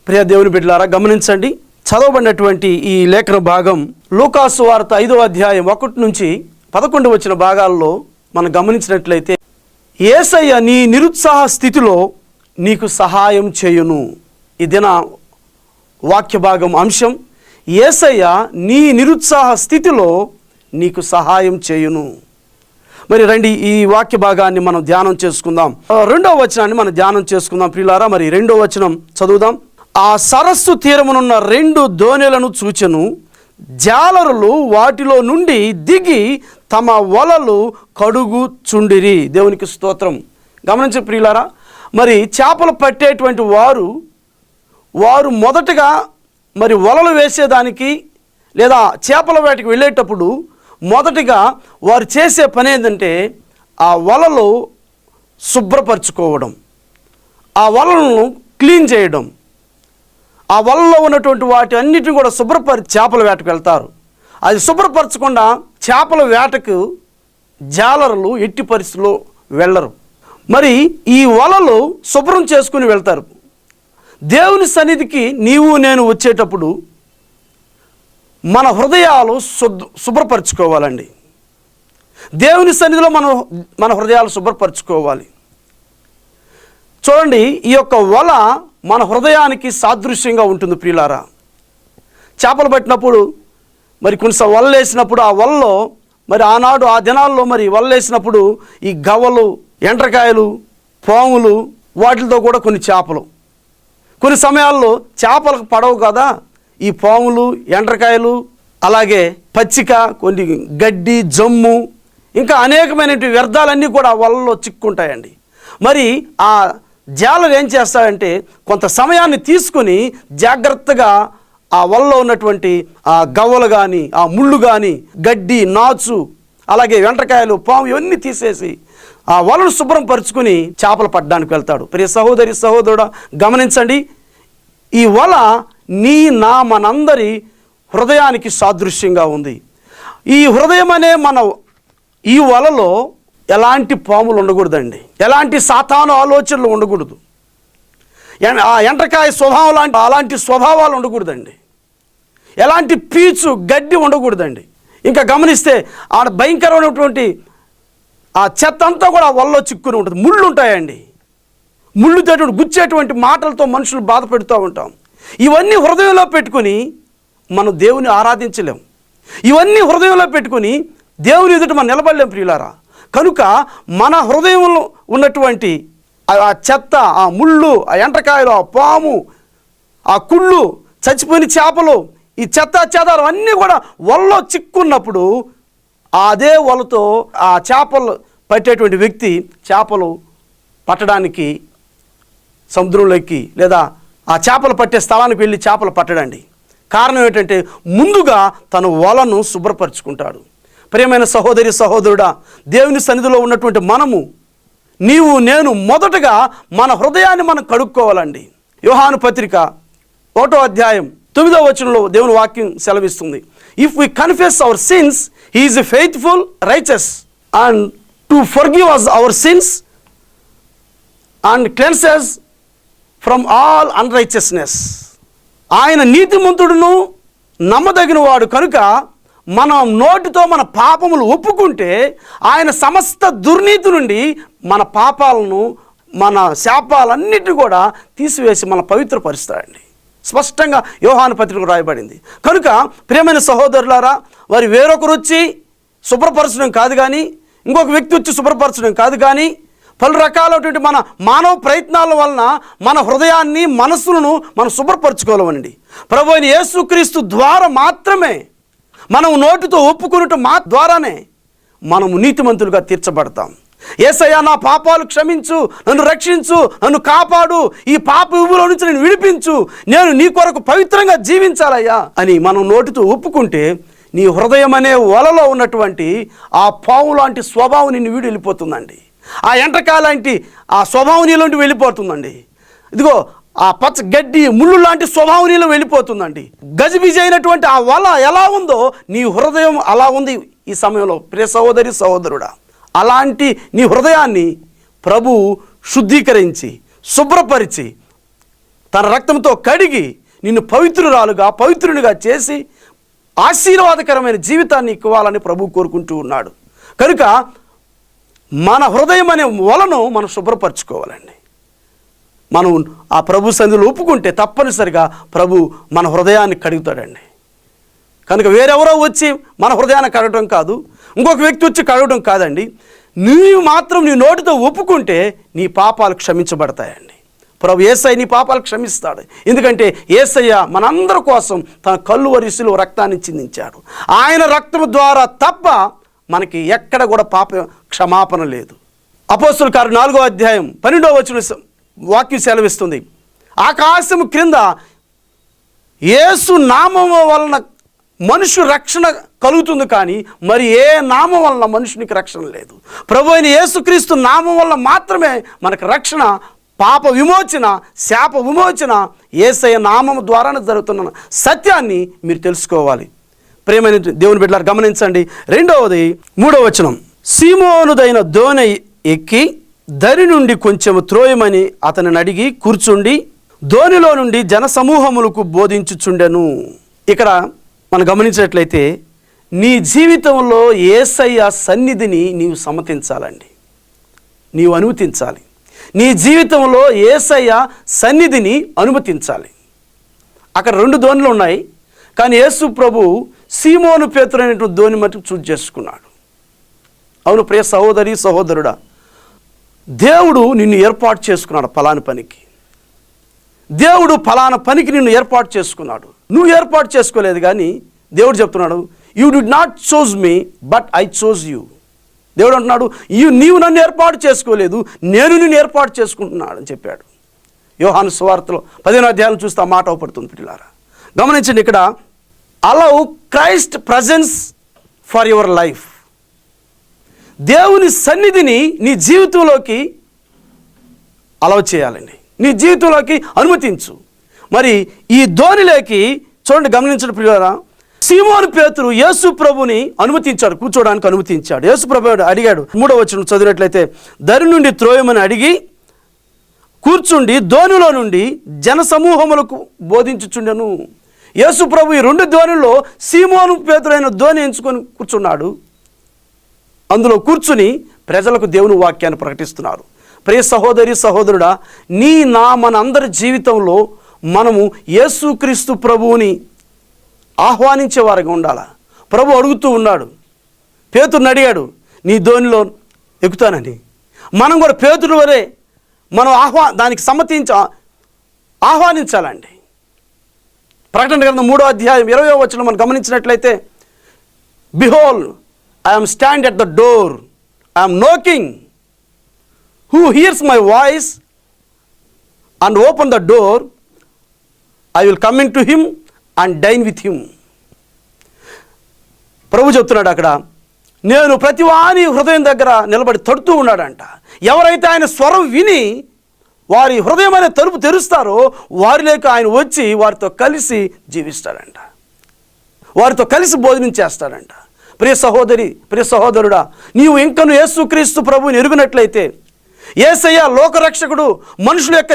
ప్రియ దేవుని బిడ్డలారా, గమనించండి. చదవబడినటువంటి ఈ లేఖన భాగం లూకాసు వార్త 5వ అధ్యాయం 1 నుంచి 11 వచ్చిన భాగాల్లో మనం గమనించినట్లయితే, యేసయ్య నీ నిరుత్సాహ స్థితిలో నీకు సహాయం చేయును. ఈ దిన వాక్య భాగం అంశం, యేసయ్య నీ నిరుత్సాహ స్థితిలో నీకు సహాయం చేయును. మరి రండి ఈ వాక్య భాగాన్ని మనం ధ్యానం చేసుకుందాం. 2వ వచనాన్ని మనం ధ్యానం చేసుకుందాం ప్రియులారా. మరి 2వ వచనం చదువుదాం. ఆ సరస్సు తీరమునున్న 2 దోణెలను చూచెను. జాలరులు వాటిలో నుండి దిగి తమ వలలు కడుగుచుండిరి. దేవునికి స్తోత్రం. గమనించే ప్రియులారా, మరి చేపలు పట్టేటువంటి వారు మొదటగా మరి వలలు వేసేదానికి లేదా చేపల వేటకి వెళ్ళేటప్పుడు మొదటిగా వారు చేసే పని ఏంటంటే ఆ వలలు శుభ్రపరచుకోవడం, ఆ వలలను క్లీన్ చేయడం, ఆ వలలో ఉన్నటువంటి వాటి అన్నిటిని కూడా శుభ్రపరిచి చేపల వేటకు వెళ్తారు. అది శుభ్రపరచకుండా చేపల వేటకు జాలరులు ఎట్టి పరిస్థితుల్లో వెళ్ళరు. మరి ఈ వలలు శుభ్రం చేసుకుని వెళ్తారు. దేవుని సన్నిధికి నీవు నేను వచ్చేటప్పుడు మన హృదయాలు శుభ్రపరచుకోవాలండి. దేవుని సన్నిధిలో మన హృదయాలు శుభ్రపరచుకోవాలి. చూడండి, ఈ యొక్క వల మన హృదయానికి సాదృశ్యంగా ఉంటుంది ప్రియులారా. చేపలు పట్టినప్పుడు మరి కొంచెం వలలు వేసినప్పుడు ఆ వలలో మరి ఆనాడు ఆ దినాల్లో మరి వలలు వేసినప్పుడు ఈ గవ్వలు, ఎండ్రకాయలు, పాములు వాటితో కూడా కొన్ని చేపలు, కొన్ని సమయాల్లో చేపలకు పడవు కదా ఈ పాములు, ఎండ్రకాయలు, అలాగే పచ్చిక, కొన్ని గడ్డి, జమ్ము, ఇంకా అనేకమైనటువంటి వ్యర్థాలన్నీ కూడా వలలో చిక్కుంటాయండి. మరి ఆ జాలరు ఏం చేస్తాడంటే కొంత సమయాన్ని తీసుకుని జాగ్రత్తగా ఆ వలలో ఉన్నటువంటి ఆ గవ్వలు కానీ, ఆ ముళ్ళు కానీ, గడ్డి, నాచు, అలాగే వెంట్రకాయలు, పాము ఇవన్నీ తీసేసి ఆ వలను శుభ్రం పరుచుకుని చేపలు పట్టడానికి వెళ్తాడు. ప్రియ సహోదరి సహోదరుడా, గమనించండి, ఈ వల మనందరి హృదయానికి సాదృశ్యంగా ఉంది. ఈ హృదయం అనే ఈ వలలో ఎలాంటి పాములు ఉండకూడదండి, ఎలాంటి సాతాను ఆలోచనలు ఉండకూడదు, ఆ ఎండ్రకాయ స్వభావం అలాంటి స్వభావాలు ఉండకూడదండి, ఎలాంటి పీచు గడ్డి ఉండకూడదండి. ఇంకా గమనిస్తే ఆ భయంకరమైనటువంటి ఆ చెత్త అంతా కూడా వలలో చిక్కుని ఉంటుంది. ముళ్ళు ఉంటాయండి, ముళ్ళుతో గుచ్చేటువంటి మాటలతో మనుషులు బాధ పెడుతూ ఉంటాం. ఇవన్నీ హృదయంలో పెట్టుకుని మనం దేవుని ఆరాధించలేం. ఇవన్నీ హృదయంలో పెట్టుకుని దేవుని ఎదుట మనం నిలబడలేం ప్రియులారా. కనుక మన హృదయంలో ఉన్నటువంటి ఆ చెత్త, ఆ ముళ్ళు, ఆ ఎండ్రకాయలు, ఆ పాము, ఆ కుళ్ళు, చచ్చిపోయిన చేపలు, ఈ చెత్త చెదారం అన్నీ కూడా వలలో చిక్కున్నప్పుడు అదే వలతో ఆ చేపలు పట్టేటువంటి వ్యక్తి చేపలు పట్టడానికి సముద్రంలోకి లేదా ఆ చేపలు పట్టే స్థలానికి వెళ్ళి చేపలు పట్టడండి. కారణం ఏంటంటే ముందుగా తను వలను శుభ్రపరుచుకుంటాడు. ప్రియమైన సహోదరి సహోదరుడా, దేవుని సన్నిధిలో ఉన్నటువంటి నీవు నేను మొదటగా మన హృదయాన్ని మనం కడుక్కోవాలండి. యోహాను పత్రిక 1వ అధ్యాయం 9వ వచనంలో దేవుని వాక్యం సెలవిస్తుంది, if we confess our sins he is faithful, righteous and to forgive us our sins and cleanse us from all unrighteousness. ఆయన నీతిమంతుడును నమ్మదగిన వాడు కనుక మన నోటితో మన పాపములు ఒప్పుకుంటే ఆయన సమస్త దుర్నీతి నుండి మన పాపాలను, మన శాపాలన్నిటిని కూడా తీసివేసి మన పవిత్రపరుస్తాడండి. స్పష్టంగా యోహాను పత్రికలో రాయబడింది. కనుక ప్రియమైన సహోదరులారా, వారి వేరొకరు వచ్చి శుభ్రపరచడం కాదు కానీ, ఇంకొక వ్యక్తి వచ్చి శుభ్రపరచడం కాదు కానీ, పలు రకాలైనటువంటి మన మానవ ప్రయత్నాల వలన మన హృదయాన్ని, మనస్సులను మనం శుభ్రపరచుకోవాలండి. ప్రభువైన యేసుక్రీస్తు ద్వారా మాత్రమే, మనం నోటితో ఒప్పుకున్నట్టు ద్వారానే మనము నీతిమంతులుగా తీర్చబడతాం. యేసయ్యా నా పాపాలు క్షమించు, నన్ను రక్షించు, నన్ను కాపాడు, ఈ పాప ఊబిలో నుంచి నేను విడిపించు, నేను నీ కొరకు పవిత్రంగా జీవించాలయ్యా అని మనం నోటితో ఒప్పుకుంటే నీ హృదయం అనే వలలో ఉన్నటువంటి ఆ పాము లాంటి స్వభావం నిన్ను వీడి వెళ్ళిపోతుందండి. ఆ ఎండ్రకాయ లాంటి ఆ స్వభావం నీలోంటి వెళ్ళిపోతుందండి. ఇదిగో ఆ పచ్చ గడ్డి, ముళ్ళు లాంటి స్వభావం నీలో వెళ్ళిపోతుందండి. గజిబిజి అయినటువంటి ఆ వల ఎలా ఉందో నీ హృదయం అలా ఉంది ఈ సమయంలో. ప్రియ సహోదరి సహోదరుడా, అలాంటి నీ హృదయాన్ని ప్రభు శుద్ధీకరించి శుభ్రపరిచి తన రక్తంతో కడిగి నిన్ను పవిత్రురాలుగా పవిత్రునిగా చేసి ఆశీర్వాదకరమైన జీవితాన్ని ఇవ్వాలని ప్రభువు కోరుకుంటూ ఉన్నాడు. కనుక మన హృదయం అనే వలను మనం శుభ్రపరచుకోవాలండి. మనం ఆ ప్రభు సన్నిధిలో ఒప్పుకుంటే తప్పనిసరిగా ప్రభు మన హృదయాన్ని కడుగుతాడండి. కనుక వేరెవరో వచ్చి మన హృదయాన్ని కడగడం కాదు, ఇంకొక వ్యక్తి వచ్చి కడగడం కాదండి. నీవు మాత్రం నీ నోటితో ఒప్పుకుంటే నీ పాపాలు క్షమించబడతాయండి. ప్రభు యేసయ్య నీ పాపాలు క్షమిస్తాడు. ఎందుకంటే యేసయ్య మనందరి కోసం తన కల్వరి శిలువ రక్తాన్ని చిందించాడు. ఆయన రక్తం ద్వారా తప్ప మనకి ఎక్కడ కూడా పాప క్షమాపణ లేదు. అపోస్తుల కార్యం 4వ అధ్యాయం 12వ వచనం వాక్యం సెలవిస్తుంది, ఆకాశం క్రింద యేసు నామము వలన మనుషు రక్షణ కలుగుతుంది, కానీ మరి ఏ నామం వలన మనుషునికి రక్షణ లేదు. ప్రభు అయిన యేసుక్రీస్తు నామం వలన మాత్రమే మనకు రక్షణ, పాప విమోచన, శాప విమోచన యేసయ్య నామము ద్వారానే జరుగుతున్న సత్యాన్ని మీరు తెలుసుకోవాలి. ప్రేమైన దేవుని బిడ్డలారా గమనించండి. 2వది 3వ వచనం, సీమోనుదైన దోణి ఎక్కి దరి నుండి కొంచెం త్రోయమని అతనిని అడిగి కూర్చుండి దోణిలో నుండి జనసమూహములకు బోధించుచుండెను. ఇక్కడ మనం గమనించినట్లయితే నీ జీవితంలో యేసయ్య సన్నిధిని నీవు సమ్మతించాలండి, నీవు అనుమతించాలి. నీ జీవితంలో యేసయ్య సన్నిధిని అనుమతించాలి. అక్కడ 2 దోణులు ఉన్నాయి, కానీ యేసు ప్రభు సీమోను పేతురు అనేటువంటి దోణి మటుకు చూజ్ చేసుకున్నాడు. అవును ప్రియ సహోదరి సహోదరుడా, దేవుడు నిన్ను ఏర్పాటు చేసుకున్నాడు ఫలాని పనికి. దేవుడు ఫలానా పనికి నిన్ను ఏర్పాటు చేసుకున్నాడు. నువ్వు ఏర్పాటు చేసుకోలేదు, కానీ దేవుడు చెప్తున్నాడు, you did not chose me but I chose you. దేవుడు అంటున్నాడు, నీవు నన్ను ఏర్పాటు చేసుకోలేదు, నేను నిన్ను ఏర్పాటు చేసుకుంటున్నాడు అని చెప్పాడు. యోహాను సువార్తలో 15వ అధ్యాయం చూస్తే ఆ మాట అవపడుతుంది. పిల్లారా గమనించండి, ఇక్కడ allow Christ presence for your life. దేవుని సన్నిధిని నీ జీవితంలోకి అలౌ చేయాలండి, నీ జీవితంలోకి అనుమతించు. మరి ఈ దోణిలోకి చూడండి, గమనించండి పిల్లారా, సీమోను పేతురు యేసు ప్రభుని అనుమతించాడు, కూర్చోడానికి అనుమతించాడు. యేసు ప్రభు అడిగాడు, 3వ వచనం చదివినట్లయితే, దరి నుండి త్రోయమని అడిగి కూర్చుండి దోణిలో నుండి జనసమూహములకు బోధించుచుండెను. యేసు ప్రభు ఈ 2 దోణుల్లో సీమోను పేతురైన దోణి ఎంచుకొని కూర్చున్నాడు. అందులో కూర్చుని ప్రజలకు దేవుని వాక్యాన్ని ప్రకటిస్తున్నారు. ప్రియ సహోదరి సహోదరుడా, మనందరి జీవితంలో మనము యేసుక్రీస్తు ప్రభువుని ఆహ్వానించేవారుగా ఉండాలా. ప్రభు అడుగుతూ ఉన్నాడు, పేతురుని అడిగాడు, నీ దోణిలో ఎక్కుతానని. మనం కూడా పేతురు వరే మనం దానికి ఆహ్వానించాలండి. ప్రకటన గ్రంథం 3వ అధ్యాయం 20వ వచనం మనం గమనించినట్లయితే, behold I am stand at the door, I am knocking, who hears my voice and open the door, I will come in to him and dine with him. ప్రభు చెప్తున్నాడు అక్కడ, నేను ప్రతి వాని హృదయం దగ్గర నిలబడి తడుతూ ఉన్నాడంట. ఎవరైతే ఆయన స్వరం విని వారి హృదయం అనే తలుపు తెరుస్తారో వారిలోకి ఆయన వచ్చి వారితో కలిసి జీవిస్తాడంట, వారితో కలిసి భోజనం చేస్తాడంట. ప్రియ సహోదరి ప్రియ సహోదరుడా, నీవు ఇంకను యేసుక్రీస్తు ప్రభువుని ఎరుగునట్లయితే, యేసయ్య లోకరక్షకుడు, మనుషుల యొక్క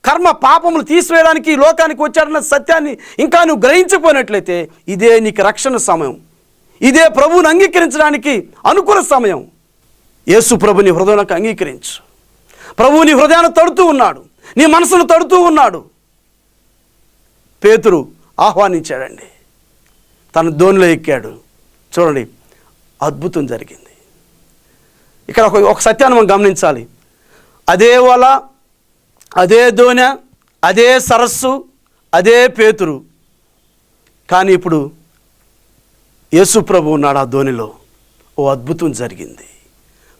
కర్మ పాపములు తీసివేయడానికి ఈ లోకానికి వచ్చాడన్న సత్యాన్ని ఇంకా నువ్వు గ్రహించకపోయినట్లయితే, ఇదే నీకు రక్షణ సమయం, ఇదే ప్రభువుని అంగీకరించడానికి అనుకూల సమయం. యేసు ప్రభుని హృదయంలోకి అంగీకరించు. ప్రభువు నీ హృదయాన్ని తడుతూ ఉన్నాడు, నీ మనసును తడుతూ ఉన్నాడు. పేతురు ఆహ్వానించాడండి, తన దోణిలో ఎక్కాడు. చూడండి, అద్భుతం జరిగింది. ఇక్కడ ఒక సత్యాన్ని మనం గమనించాలి. అదే వల, అదే దోణి, అదే సరస్సు, అదే పేతురు, కానీ ఇప్పుడు యేసు ప్రభు ఉన్నాడు ఆ దోణిలో. ఓ అద్భుతం జరిగింది.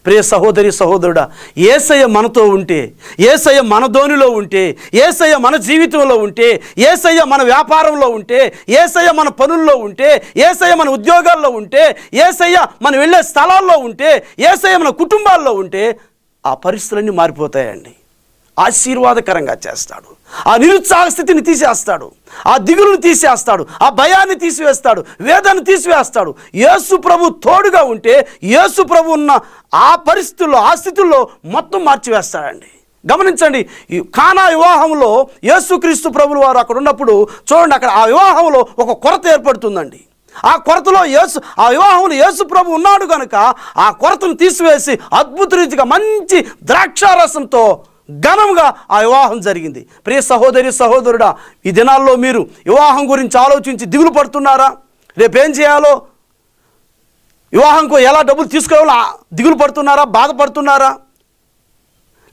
ప్రియ సహోదరి సహోదరుడా, యేసయ్య మనతో ఉంటే, యేసయ్య మన దోణిలో ఉంటే, యేసయ్య మన జీవితంలో ఉంటే, యేసయ్య మన వ్యాపారంలో ఉంటే, యేసయ్య మన పనుల్లో ఉంటే, యేసయ్య మన ఉద్యోగాల్లో ఉంటే, యేసయ్య మనం వెళ్ళే స్థలాల్లో ఉంటే, యేసయ్య మన కుటుంబాల్లో ఉంటే, ఆ పరిస్థితులన్నీ మారిపోతాయండి. ఆశీర్వాదకరంగా చేస్తాడు. ఆ నిరుత్సాహ స్థితిని తీసేస్తాడు, ఆ దిగులును తీసేస్తాడు, ఆ భయాన్ని తీసివేస్తాడు, వేదనను తీసివేస్తాడు. యేసు ప్రభు తోడుగా ఉంటే, యేసు ప్రభు ఉన్న ఆ పరిస్థితుల్లో, ఆ స్థితుల్లో మొత్తం మార్చివేస్తాడండి. గమనించండి, ఈ కానా వివాహంలో యేసుక్రీస్తు ప్రభులు వారు అక్కడ ఉన్నప్పుడు చూడండి, అక్కడ ఆ వివాహంలో ఒక కొరత ఏర్పడుతుందండి. ఆ కొరతలో ఆ వివాహంలో యేసు ప్రభు ఉన్నాడు కనుక ఆ కొరతను తీసివేసి అద్భుత రీతిగా మంచి ద్రాక్షారసంతో ఘనంగా ఆ వివాహం జరిగింది. ప్రియ సహోదరి సహోదరుడా, ఈ దినాల్లో మీరు వివాహం గురించి ఆలోచించి దిగులు పడుతున్నారా? రేపేం చేయాలో, వివాహంకు ఎలా డబ్బులు తీసుకోవాలో దిగులు పడుతున్నారా? బాధపడుతున్నారా?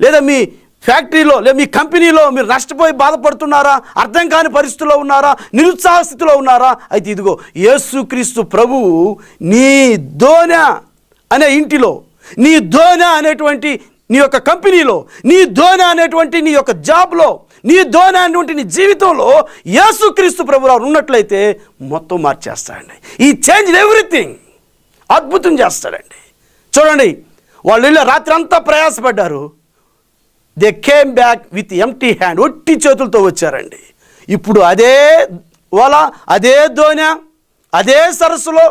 లేదా మీ ఫ్యాక్టరీలో లేదా మీ కంపెనీలో మీరు నష్టపోయి బాధపడుతున్నారా? అర్థం కాని పరిస్థితుల్లో ఉన్నారా? నిరుత్సాహ స్థితిలో ఉన్నారా? అయితే ఇదిగో యేసుక్రీస్తు ప్రభువు నీ దోనె అనే ఇంటిలో, నీ దోనె అనేటువంటి నీ యొక్క కంపెనీలో, నీ దోనె అనేటువంటి నీ యొక్క జాబ్లో, నీ దోనె అనేటువంటి నీ జీవితంలో యేసుక్రీస్తు ప్రభువు ఉన్నట్లయితే మొత్తం మార్చేస్తాడండి. ఈ చేంజ్ ఎవ్రీథింగ్, అద్భుతం చేస్తాడండి. చూడండి, వాళ్ళు వెళ్ళి రాత్రి అంతా ప్రయాసపడ్డారు. They came back with empty hand, ఒట్టి చేతులతో వచ్చారండి. ఇప్పుడు అదే వల, అదే దోనె, అదే సరస్సులో,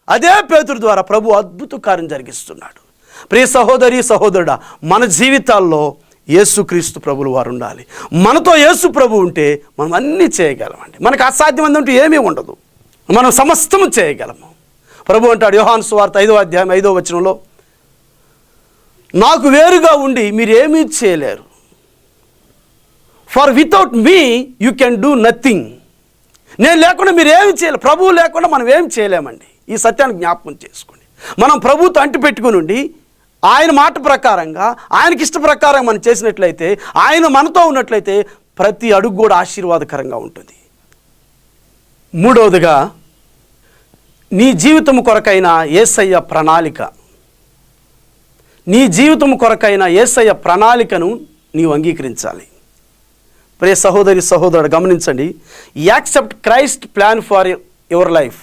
అదే పేతురు ద్వారా ప్రభు అద్భుత కార్యం జరిగిస్తున్నాడు. ప్రియ సహోదరి సహోదరుడా, మన జీవితాల్లో యేసుక్రీస్తు ప్రభులు వారు ఉండాలి. మనతో యేసు ప్రభు ఉంటే మనం అన్నీ చేయగలమండి. మనకు అసాధ్యమందంటూ ఏమీ ఉండదు, మనం సమస్తము చేయగలము. ప్రభు అంటాడు యోహాను సువార్త 5వ అధ్యాయం 5వ వచనంలో, నాకు వేరుగా ఉండి మీరేమీ చేయలేరు. For without me you can do nothing. నేను లేకుండా మీరు ఏమి చేయలేరు. ప్రభువు లేకుండా మనం ఏం చేయలేమండి. ఈ సత్యాన్ని జ్ఞాపకం చేసుకోండి. మనం ప్రభువుతో అంటిపెట్టుకుని ఉండి ఆయన మాట ప్రకారంగా, ఆయనకి ఇష్ట ప్రకారం మనం చేసినట్లయితే, ఆయన మనతో ఉన్నట్లయితే ప్రతి అడుగు కూడా ఆశీర్వాదకరంగా ఉంటుంది. మూడవదిగా, నీ జీవితం కొరకైన యేసయ్య ప్రణాళిక. నీ జీవితం కొరకైన యేసయ్య ప్రణాళికను నీవు అంగీకరించాలి. ప్రియ సహోదరి సహోదరుడు గమనించండి, accept Christ plan for your life.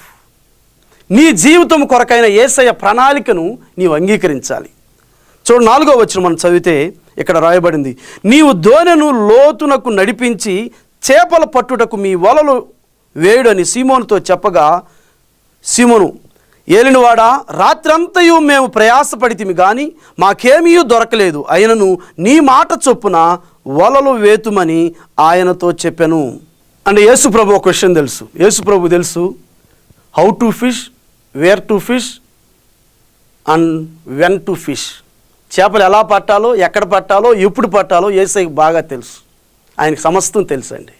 నీ జీవితం కొరకైన యేసయ్య ప్రణాళికను నీవు అంగీకరించాలి. చూడు 4వ వచనం మనం చదివితే ఇక్కడ రాయబడింది, నీవు దోనెను లోతునకు నడిపించి చేపల పట్టుటకు మీ వలలు వేయుడని సీమోనుతో చెప్పగా, సీమోను, ఏలినవాడా, రాత్రంతయు మేము ప్రయాసపడితిమి కానీ మాకేమీ దొరకలేదు, అయినను నీ మాట చొప్పున వలలు వేతుమని ఆయనతో చెప్పాను. అంటే యేసు ప్రభు ఒక విషయం తెలుసు. యేసు ప్రభు తెలుసు how to fish, where to fish and when to fish. చేపలు ఎలా పట్టాలో, ఎక్కడ పట్టాలో, ఎప్పుడు పట్టాలో యేసయ్యకు బాగా తెలుసు. ఆయనకు సమస్తం తెలుసు అండి.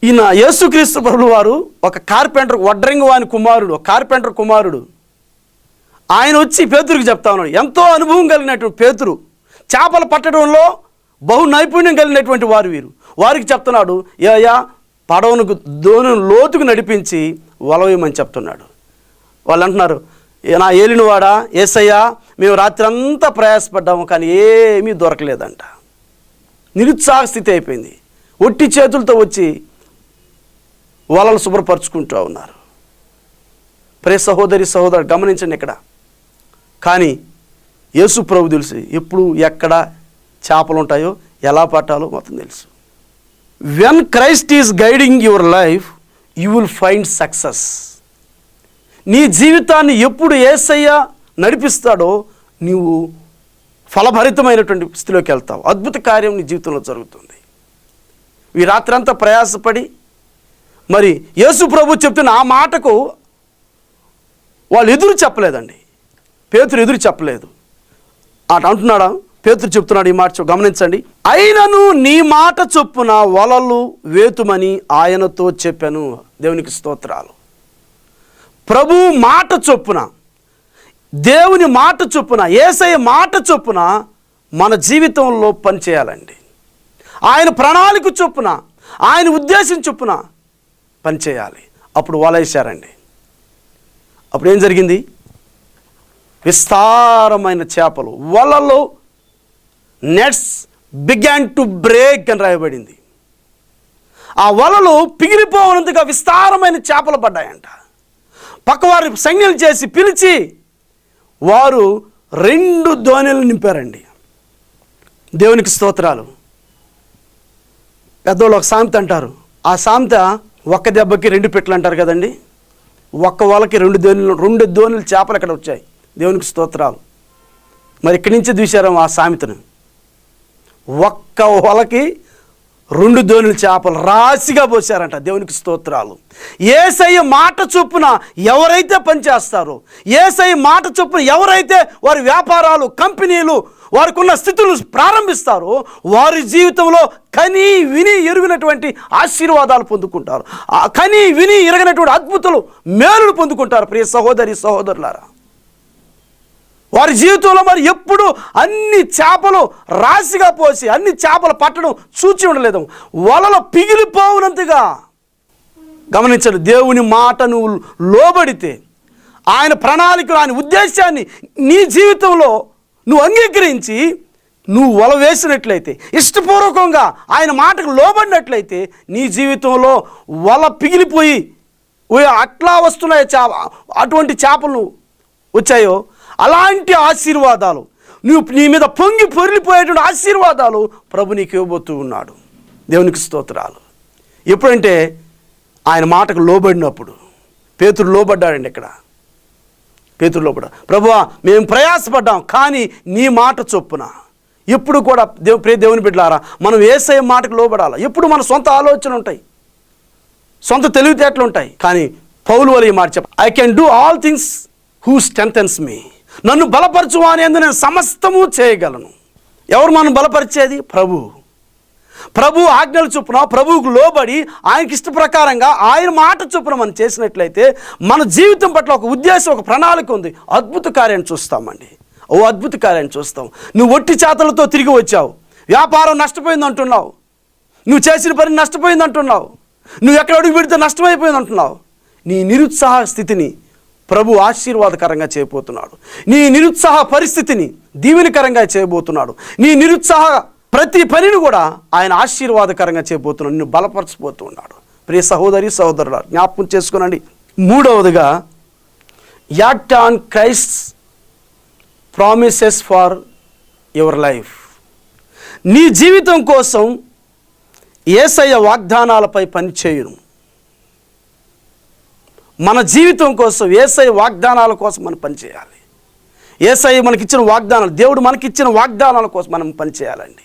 ఈయన యేసుక్రీస్తు ప్రభువు వారు ఒక కార్పెంటర్, వడ్రంగి వాని కుమారుడు, కార్పెంటర్ కుమారుడు. ఆయన వచ్చి పేతురుకి చెప్తా ఉన్నాడు. ఎంతో అనుభవం కలిగినటువంటి పేతురు, చేపలు పట్టడంలో బహు నైపుణ్యం కలిగినటువంటి వారు వీరు. వారికి చెప్తున్నాడు, ఏయా పడవను దోణి లోతుకు నడిపించి వలవేయమని చెప్తున్నాడు. వాళ్ళు అంటున్నారు, నా ఏలినవాడా యేసయ్యా, మేము రాత్రి అంతా ప్రయాసపడ్డాము కానీ ఏమీ దొరకలేదంట. నిరుత్సాహ స్థితి అయిపోయింది. ఒట్టి చేతులతో వచ్చి వలలు శుభ్రపరుచుకుంటూ ఉన్నారు. ప్రియ సహోదరి సహోదరు గమనించండి ఇక్కడ. కానీ యేసు ప్రభు తెలుసు ఎప్పుడు ఎక్కడ చేపలు ఉంటాయో, ఎలా పట్టాలో మొత్తం తెలుసు. When Christ is guiding your life you will find success. నీ జీవితాన్ని ఎప్పుడు యేసయ్య నడిపిస్తాడో నీవు ఫలభరితమైనటువంటి స్థితిలోకి వెళ్తావు. అద్భుత కార్యం నీ జీవితంలో జరుగుతుంది. ఈ రాత్రంతా ప్రయాసపడి మరి యేసు ప్రభు చెప్తున్న ఆ మాటకు వాళ్ళు ఎదురు చెప్పలేదండి. పేతురు ఎదురు చెప్పలేదు. అటు అంటున్నాడా? పేతురు చెప్తున్నాడు ఈ మాట గమనించండి. అయినను నీ మాట చొప్పున వలలు వేతుమని ఆయనతో చెప్పాను. దేవునికి స్తోత్రాలు. ప్రభు మాట చొప్పున, దేవుని మాట చొప్పున, యేసయ్య మాట చొప్పున మన జీవితంలో పనిచేయాలండి. ఆయన ప్రణాళిక చొప్పున, ఆయన ఉద్దేశం చొప్పున పనిచేయాలి. అప్పుడు వలేశారండి. అప్పుడు ఏం జరిగింది? విస్తారమైన చేపలు, వలలో నెట్స్ బిగాన్ టు బ్రేక్ అని రాయబడింది. ఆ వలలు పిగిలిపోవనంతగా విస్తారమైన చేపలు పడ్డాయంట. పక్కవారి సంజ్ఞలు చేసి పిలిచి వారు 2 దోణెలు నింపారండి. దేవునికి స్తోత్రాలు. పెద్దోళ్ళు ఒక సామెత అంటారు. ఆ సామెత ఒక్క దెబ్బకి 2 పెట్టలు అంటారు కదండి. ఒక్క వలకి 2 దోణెలు చేపలు అక్కడ వచ్చాయి. దేవునికి స్తోత్రాలు. మరి ఇక్కడి నుంచి చూశారు ఆ సామెతను. ఒక్క వలకి 2 దోణుల చేపలు రాశిగా పోసారంట. దేవునికి స్తోత్రాలు. యేసయ్య మాట చొప్పున ఎవరైతే పనిచేస్తారో, యేసయ్య మాట చొప్పున ఎవరైతే వారి వ్యాపారాలు, కంపెనీలు, వారికి ఉన్న స్థితులు ప్రారంభిస్తారో వారి జీవితంలో కని విని ఎరుగినటువంటి ఆశీర్వాదాలు పొందుకుంటారు. కని విని ఎరగినటువంటి అద్భుతాలు, మేలులు పొందుకుంటారు. ప్రియ సహోదరి సహోదరులారా, వారి జీవితంలో మరి ఎప్పుడు అన్ని చేపలు రాశిగా పోసి అన్ని చేపలు పట్టడం చూచి ఉండలేదు. వలలో పిగిలిపోవునంతగా గమనించండి. దేవుని మాట నువ్వు లోబడితే, ఆయన ప్రణాళికలు, ఆయన ఉద్దేశాన్ని నీ జీవితంలో నువ్వు అంగీకరించి నువ్వు వల వేసినట్లయితే, ఇష్టపూర్వకంగా ఆయన మాటకు లోబడినట్లయితే నీ జీవితంలో వల పిగిలిపోయి అట్లా వస్తున్నాయి అటువంటి చేపలు వచ్చాయో అలాంటి ఆశీర్వాదాలు, నీ మీద పొంగి పొరిలిపోయేటువంటి ఆశీర్వాదాలు ప్రభు నీకు ఇవ్వబోతూ ఉన్నాడు. దేవునికి స్తోత్రాలు. ఎప్పుడంటే ఆయన మాటకు లోబడినప్పుడు. పేతురు లోబడ్డాడండి. ఇక్కడ పేతురు లోబడ్డా. ప్రభువా, మేము ప్రయాసపడ్డాం, కానీ నీ మాట చొప్పున. ఎప్పుడు కూడా దేవుని బిడ్డలారా, మనం యేసయ్య మాటకు లోబడాలి. ఎప్పుడు మన సొంత ఆలోచనలు ఉంటాయి, సొంత తెలివితేటలు ఉంటాయి, కానీ పౌలు వలె ఈ మాట చెప్ప, I can do all things who strengthens me. నన్ను బలపరచువా అనేందు నేను సమస్తము చేయగలను. ఎవరు మనం బలపరిచేది? ప్రభు ఆజ్ఞల చొప్పున, ప్రభువుకు లోబడి ఆయనకి ఇష్ట ప్రకారంగా ఆయన మాట చొప్పున మనం చేసినట్లయితే మన జీవితం పట్ల ఒక ఉద్దేశం, ఒక ప్రణాళిక ఉంది. అద్భుత కార్యాన్ని చూస్తామండి. అద్భుత కార్యాన్ని చూస్తాం. నువ్వు ఒట్టి చేతలతో తిరిగి వచ్చావు, వ్యాపారం నష్టపోయింది అంటున్నావు, నువ్వు చేసిన పని నష్టపోయింది అంటున్నావు, నువ్వు ఎక్కడ అడుగు పెడితే నష్టమైపోయింది అంటున్నావు. నీ నిరుత్సాహ స్థితిని ప్రభు ఆశీర్వాదకరంగా చేయబోతున్నాడు. నీ నిరుత్సాహ పరిస్థితిని దీవెనకరంగా చేయబోతున్నాడు. నీ నిరుత్సాహ ప్రతి పనిని కూడా ఆయన ఆశీర్వాదకరంగా చేయబోతున్నాడు. నిన్ను బలపరచబోతూ ఉన్నాడు. ప్రియ సహోదరి సహోదరుల, జ్ఞాపకం చేసుకునండి. మూడవదిగా, act on Christ promises for your life. నీ జీవితం కోసం యేసయ్య వాగ్దానాలపై పనిచేయును. మన జీవితం కోసం యేసయ్య వాగ్దానాల కోసం మనం పనిచేయాలి. యేసయ్య మనకిచ్చిన వాగ్దానాలు, దేవుడు మనకిచ్చిన వాగ్దానాల కోసం మనం పనిచేయాలండి.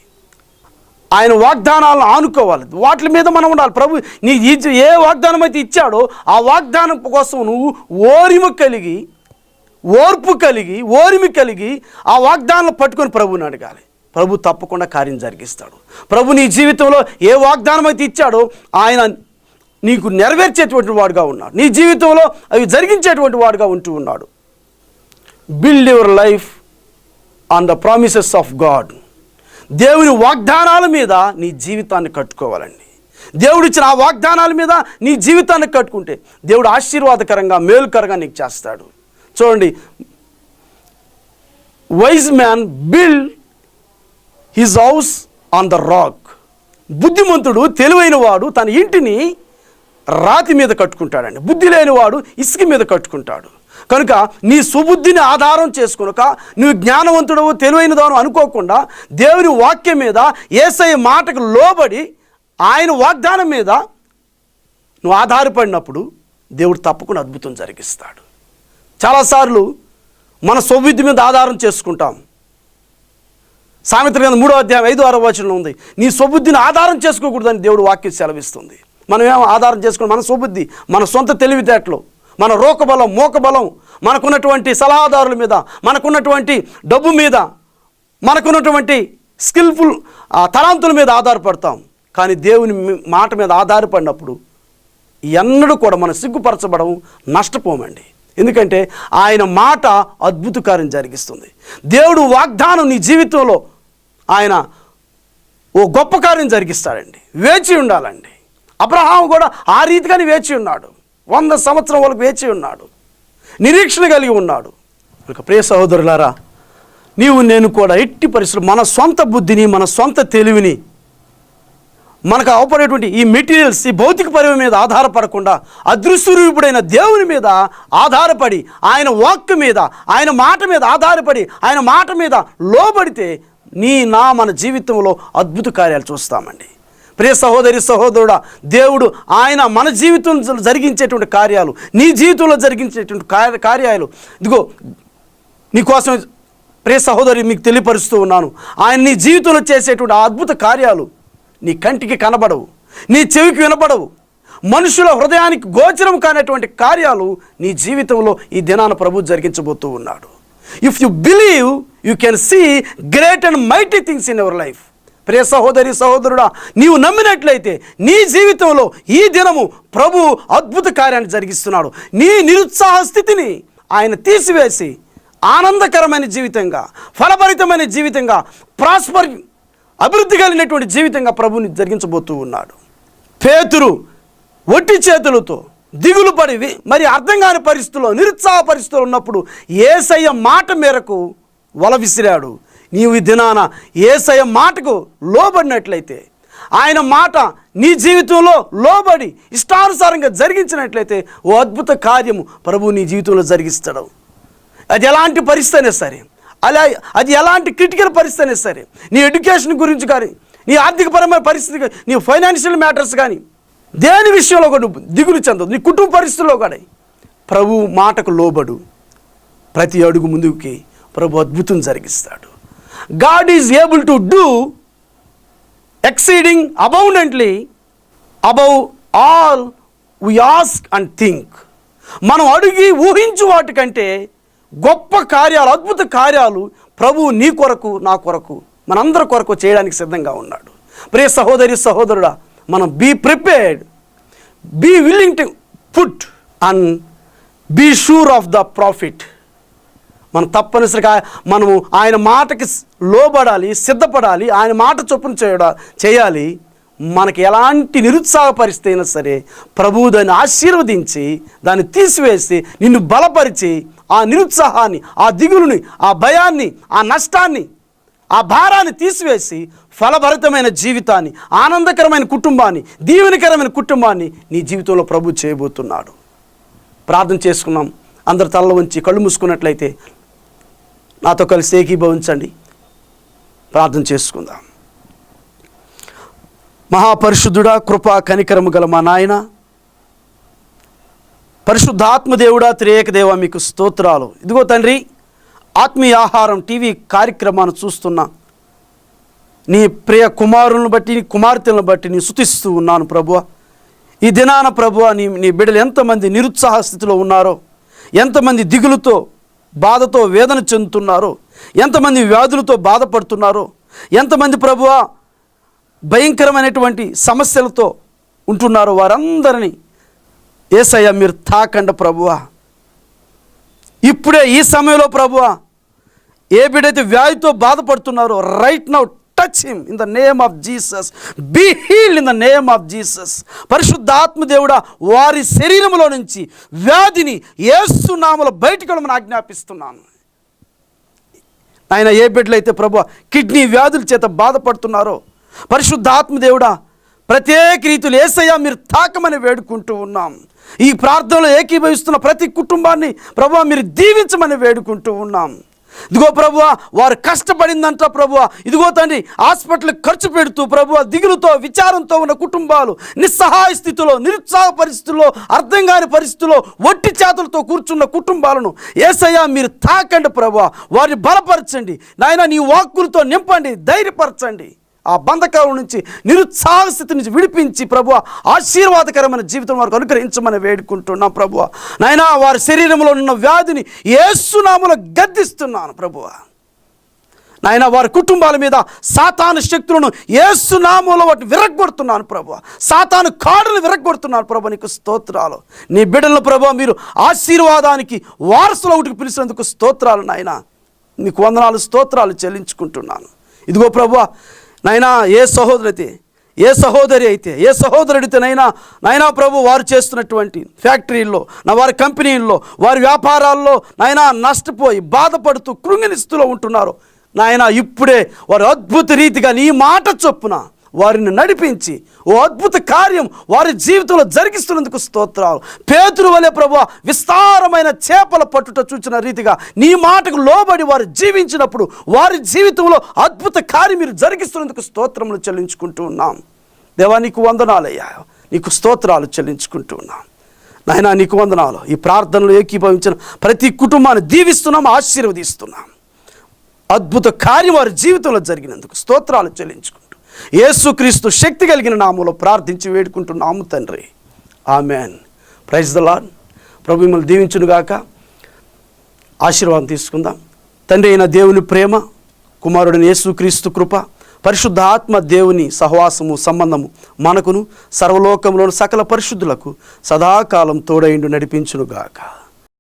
ఆయన వాగ్దానాలను ఆనుకోవాలి, వాటి మీద మనం ఉండాలి. ప్రభు నీ ఏ వాగ్దానం అయితే ఇచ్చాడో ఆ వాగ్దానం కోసం నువ్వు ఓర్పు కలిగి ఓరిమి కలిగి ఆ వాగ్దానాలు పట్టుకొని ప్రభుని అడగాలి. ప్రభు తప్పకుండా కార్యం జరిగిస్తాడు. ప్రభు నీ జీవితంలో ఏ వాగ్దానం అయితే ఇచ్చాడో ఆయన నీకు నెరవేర్చేటువంటి వాడుగా ఉన్నాడు. నీ జీవితంలో అవి జరిగించేటువంటి వాడుగా ఉంటూ ఉన్నాడు. Build your life on the promises of God. దేవుని వాగ్దానాల మీద నీ జీవితాన్ని కట్టుకోవాలండి. దేవుడు ఇచ్చిన ఆ వాగ్దానాల మీద నీ జీవితాన్ని కట్టుకుంటే దేవుడు ఆశీర్వాదకరంగా, మేలుకరంగా నీకు చేస్తాడు. చూడండి, wise man build his house on the rock. బుద్ధిమంతుడు, తెలివైన వాడు తన ఇంటిని రాతి మీద కట్టుకుంటాడండి. బుద్ధి లేనివాడు ఇసుక మీద కట్టుకుంటాడు. కనుక నీ సుబుద్ధిని ఆధారం చేసుకొనక, నువ్వు జ్ఞానవంతుడవు, తెలివైనదాను అనుకోకుండా దేవుని వాక్యం మీద, యేసయ్య మాటకు లోబడి ఆయన వాగ్దానం మీద నువ్వు ఆధారపడినప్పుడు దేవుడు తప్పకుండా అద్భుతం జరిగిస్తాడు. చాలాసార్లు మన సుబుద్ధి మీద ఆధారం చేసుకుంటాం. సామెతల గ్రంథం 3వ అధ్యాయం 5-6 వచనంలో ఉంది, నీ సుబుద్ధిని ఆధారం చేసుకోకూడదని దేవుడు వాక్యం సెలవిస్తుంది. మనం ఏమో ఆధారం చేసుకుని మన సుబుద్ధి, మన సొంత తెలివితేటలు, మన రోకబలం, మోకబలం, మనకున్నటువంటి సలహాదారుల మీద, మనకున్నటువంటి డబ్బు మీద, మనకున్నటువంటి స్కిల్ఫుల్ తలాంతుల మీద ఆధారపడతాం. కానీ దేవుని మాట మీద ఆధారపడినప్పుడు ఎన్నడూ కూడా మనం సిగ్గుపరచబడము, నష్టపోమండి. ఎందుకంటే ఆయన మాట అద్భుత కార్యం జరిగిస్తుంది. దేవుడు వాగ్దానం నీ జీవితంలో ఆయన ఓ గొప్ప కార్యం జరిగిస్తాడండి. వేచి ఉండాలండి. అబ్రహాము కూడా ఆ రీతిగానే వేచి ఉన్నాడు. 100 సంవత్సరం వరకు వేచి ఉన్నాడు, నిరీక్షణ కలిగి ఉన్నాడు. ఇక ప్రియ సహోదరులారా, నీవు నేను కూడా ఎట్టి పరిస్థితులు మన సొంత బుద్ధిని, మన సొంత తెలివిని, మనకు అవపడేటువంటి ఈ మెటీరియల్స్, ఈ భౌతిక పరివి మీద ఆధారపడకుండా అదృశ్యరూపుడైన దేవుని మీద ఆధారపడి, ఆయన వాక్కు మీద, ఆయన మాట మీద ఆధారపడి, ఆయన మాట మీద లోబడితే మన జీవితంలో అద్భుత కార్యాలు చూస్తామండి. ప్రియ సహోదరి సహోదరుడా, దేవుడు ఆయన మన జీవితంలో జరిగించేటువంటి కార్యాలు, నీ జీవితంలో జరిగించేటువంటి కార్యాలు, ఇదిగో నీకోసం ప్రియ సహోదరి, మీకు తెలియపరుస్తూ ఉన్నాను, ఆయన నీ జీవితంలో చేసేటువంటి ఆ అద్భుత కార్యాలు నీ కంటికి కనబడవు, నీ చెవికి వినపడవు, మనుషుల హృదయానికి గోచరం కానటువంటి కార్యాలు నీ జీవితంలో ఈ దినాన ప్రభు జరిగించబోతూ ఉన్నాడు. If you believe you can see great and mighty things in your life. ప్రియ సహోదరి సహోదరుడా, నీవు నమ్మినట్లయితే నీ జీవితంలో ఈ దినము ప్రభు అద్భుత కార్యాన్ని జరిగిస్తున్నాడు. నీ నిరుత్సాహ స్థితిని ఆయన తీసివేసి ఆనందకరమైన జీవితంగా, ఫలభరితమైన జీవితంగా, అభివృద్ధి కలిగినటువంటి జీవితంగా ప్రభుని జరిగించబోతూ ఉన్నాడు. పేతురు ఒట్టి చేతులతో దిగులు పడి మరి అర్థం కాని పరిస్థితుల్లో, నిరుత్సాహ పరిస్థితుల్లో ఉన్నప్పుడు యేసయ్య మాట మేరకు వల విసిరాడు. నీవు ఈ దినాన యేసయ్య మాటకు లోబడినట్లయితే, ఆయన మాట నీ జీవితంలో లోబడి ఇష్టానుసారంగా జరిగించినట్లయితే ఓ అద్భుత కార్యము ప్రభు నీ జీవితంలో జరిగిస్తాడు. అది ఎలాంటి పరిస్థితి అయినా సరే, అది ఎలాంటి క్రిటికల్ పరిస్థితి అయినా సరే, నీ ఎడ్యుకేషన్ గురించి కానీ, నీ ఆర్థికపరమైన పరిస్థితి, నీ ఫైనాన్షియల్ మ్యాటర్స్ కానీ, దేని విషయంలో కూడా దిగులు చెందదు. నీ కుటుంబ పరిస్థితుల్లో కూడా ప్రభు మాటకు లోబడు. ప్రతి అడుగు ముందుకి ప్రభు అద్భుతం జరిగిస్తాడు. God is able to do exceeding abundantly above all we ask and think. మనం అడిగి ఊహించు వాటికంటే గొప్ప కార్యాలు, అద్భుత కార్యాలు ప్రభు నీ కొరకు, నా కొరకు, మనందరి కొరకు చేయడానికి సిద్ధంగా ఉన్నాడు. ప్రియ సహోదరి సహోదరుడా, మనం be prepared, be willing to put and be sure of the profit. మనం తప్పనిసరిగా మనము ఆయన మాటకి లోబడాలి, సిద్ధపడాలి, ఆయన మాట చొప్పున చేయాలి. మనకి ఎలాంటి నిరుత్సాహ పరిస్థితి అయినా సరే ప్రభువు దాన్ని ఆశీర్వదించి దాన్ని తీసివేసి నిన్ను బలపరిచి ఆ నిరుత్సాహాన్ని, ఆ దిగులుని, ఆ భయాన్ని, ఆ నష్టాన్ని, ఆ భారాన్ని తీసివేసి ఫలభరితమైన జీవితాన్ని, ఆనందకరమైన కుటుంబాన్ని, దీవెనకరమైన కుటుంబాన్ని నీ జీవితంలో ప్రభు చేయబోతున్నాడు. ప్రార్థన చేసుకున్నాం. అందరు తల్ల వంచి కళ్ళు మూసుకున్నట్లయితే నాతో కలిసి ఏకీభవించండి. ప్రార్థన చేసుకుందాం. మహాపరిశుద్ధుడా, కృపా కనికరము గల మా నాయన, పరిశుద్ధాత్మదేవుడా, త్రియేక దేవ, మీకు స్తోత్రాలు. ఇదిగో తండ్రి, ఆత్మీయ ఆహారం టీవీ కార్యక్రమాన్ని చూస్తున్నా నీ ప్రియ కుమారులను బట్టి, నీ కుమార్తెలను బట్టి నీ స్తుతిస్తూ ఉన్నాను ప్రభువా. ఈ దినాన ప్రభువా, నీ బిడ్డలు ఎంతమంది నిరుత్సాహ స్థితిలో ఉన్నారో, ఎంతమంది దిగులుతో, బాధతో వేదన చెందుతున్నారో, ఎంతమంది వ్యాధులతో బాధపడుతున్నారో, ఎంతమంది ప్రభువా భయంకరమైనటువంటి సమస్యలతో ఉంటున్నారో వారందరినీ యేసయ్య మీరు తాకండి ప్రభువా. ఇప్పుడే ఈ సమయంలో ప్రభువా, ఏ బిడ్డైతే వ్యాధితో బాధపడుతున్నారో right now touch him in the name of Jesus. Be healed in the name of Jesus. పరిశుద్ధాత్మదేవుడా, వారి శరీరంలో నుంచి వ్యాధిని యేసు నామములో బయటికి వెళ్ళమని ఆజ్ఞాపిస్తున్నాను. ఆయన ఏ బిడ్డలైతే ప్రభువా కిడ్నీ వ్యాధుల చేత బాధపడుతున్నారో పరిశుద్ధాత్మదేవుడా, ప్రత్యేక రీతులు యేసయ్య మీరు తాకమని వేడుకుంటూ ఉన్నాం. ఈ ప్రార్థనలో ఏకీభవిస్తున్న ప్రతి కుటుంబాన్ని ప్రభువా మీరు దీవించమని వేడుకుంటూ ఉన్నాం. ఇదిగో ప్రభువా, వారు కష్టపడిందంట ప్రభువా, ఇదిగో తండ్రి హాస్పిటల్కి ఖర్చు పెడుతూ ప్రభువా దిగులుతో, విచారంతో ఉన్న కుటుంబాలు, నిస్సహాయ స్థితిలో, నిరుత్సాహ పరిస్థితుల్లో, అర్థం కాని పరిస్థితుల్లో, ఒట్టి చేతులతో కూర్చున్న కుటుంబాలను యేసయ్య మీరు తాకండి ప్రభువా. వారిని బలపరచండి నాయన, నీ వాక్కులతో నింపండి, ధైర్యపరచండి. ఆ బంధకాల నుంచి, నిరుత్సాహ స్థితి నుంచి విడిపించి ప్రభువా ఆశీర్వాదకరమైన జీవితం వారికి అనుగ్రహించమని వేడుకుంటున్నాం ప్రభువా. నాయనా, వారి శరీరంలో ఉన్న వ్యాధిని యేసు నామములో గద్దిస్తున్నాను ప్రభువా. నాయనా, వారి కుటుంబాల మీద సాతాను శక్తులను యేసు నామములో వాటిని విరగ్గొడుతున్నాను ప్రభువా. సాతాను కాడులు విరగ్గొడుతున్నాను ప్రభువా. నీకు స్తోత్రాలు. నీ బిడ్డలను ప్రభువా మీరు ఆశీర్వాదానికి వారసులు ఒకటికి పిలిచినందుకు స్తోత్రాలు నాయనా. నీకు వందనాలు, స్తోత్రాలు చెల్లించుకుంటున్నాను. ఇదిగో ప్రభువా, నైనా ఏ సహోదరి అయితే, ఏ సహోదరుడితే నైనా ప్రభు వారు చేస్తున్నటువంటి ఫ్యాక్టరీల్లో, వారి కంపెనీల్లో, వారి వ్యాపారాల్లో నైనా నష్టపోయి బాధపడుతూ కృంగిని స్థితిలో ఉంటున్నారు నాయనా, ఇప్పుడే వారు అద్భుత రీతిగా నీ మాట చొప్పున వారిని నడిపించి ఓ అద్భుత కార్యం వారి జీవితంలో జరిగిస్తున్నందుకు స్తోత్రాలు. పేతురు వలె ప్రభువా విస్తారమైన చేపల పట్టుట చూచిన రీతిగా నీ మాటకు లోబడి వారు జీవించినప్పుడు వారి జీవితంలో అద్భుత కార్యం మీరు జరిగిస్తున్నందుకు స్తోత్రములు చెల్లించుకుంటూ ఉన్నాం. దేవా, నీకు వందనాలయ్యా, నీకు స్తోత్రాలు చెల్లించుకుంటూ ఉన్నాం నాయనా. నీకు వందనాలు. ఈ ప్రార్థనలో ఏకీభవించిన ప్రతి కుటుంబాన్ని దీవిస్తున్నాం, ఆశీర్వదిస్తున్నాం. అద్భుత కార్యం వారి జీవితంలో జరిగినందుకు స్తోత్రాలు చెల్లించుకుంటూ యేసుక్రీస్తు శక్తి కలిగిన నామములో ప్రార్థించి వేడుకుంటున్నాము తండ్రి. ఆమెన్. Praise the Lord. ప్రభు మిమ్మల్ని దీవించునుగాక. ఆశీర్వాదం తీసుకుందాం. తండ్రి అయిన దేవుని ప్రేమ, కుమారుడైన యేసుక్రీస్తు కృప, పరిశుద్ధ ఆత్మ దేవుని సహవాసము సంబంధము మనకును సర్వలోకంలోని సకల పరిశుద్ధులకు సదాకాలం తోడైండు నడిపించునుగాక.